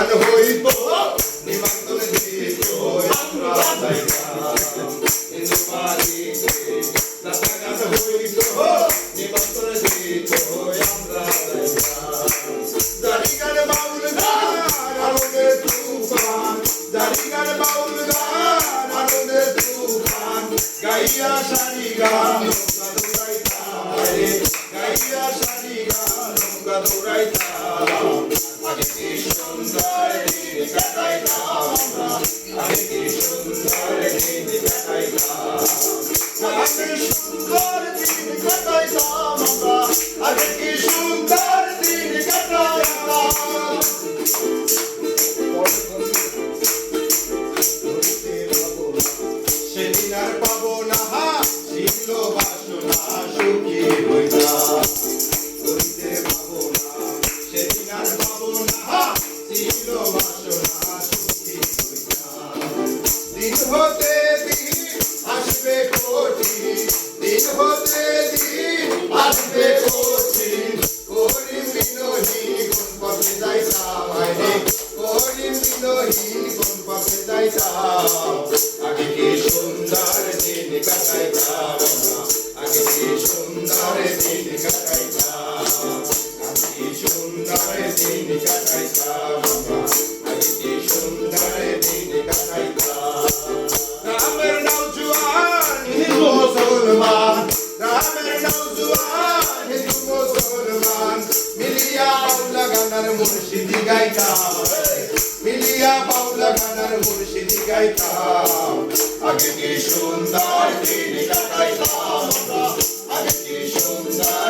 গান হইতো নিমন্ত্রণ দিত আমরা যাইতাম হিন্দু বাড়িতে দাদা গান হইতো নিমন্ত্রণ দিত আমরা যাইতাম জারি গান বাউল গান আনন্দের তুফান জারি গান বাউল গান আনন্দের তুফান গাইয়া সারি গান গাইয়া সারি গান দৌড়াইতাম আগে কি সুন্দর দিন কাটাইতাম আমরা আগে কি সুন্দর দিন কাটাইতাম আগে সুন্দর দিন কাটাইতাম আমরা আগে কি সুন্দর দিন কাটাইতাম সেদিন আর পাবো না ছিল বাসনা সুখী হইতাম করিতে পাবো না সেদিন আর পাবো না ছিল বাসনা সুখী হইতাম দিন হতে দিন আসবে কঠিন দিন হতে দিন আসবে কঠিন করিম বিনহীন কোন পথে যাইতাম আইনে করিম বিনহীন কোন পথে যাইতাম আগে কি সুন্দর দিন কাটাইতাম আগে কি সুন্দর দিন কাটাইতাম আগে কি সুন্দর দিন কাটাইতাম আগে কি সুন্দর দিন কাটাইতাম রামের নওজোয়ান হিন্দু মুসলমান রামের নওজোয়ান হিন্দু মুসলমান মিলিয়া বাউলা গানার মুর্শিদি গাইতাম মিলিয়া বাউলা গানার মুর্শিদি গাইতাম আগে কি সুন্দর দিন কাটাইতাম আগে কি সুন্দর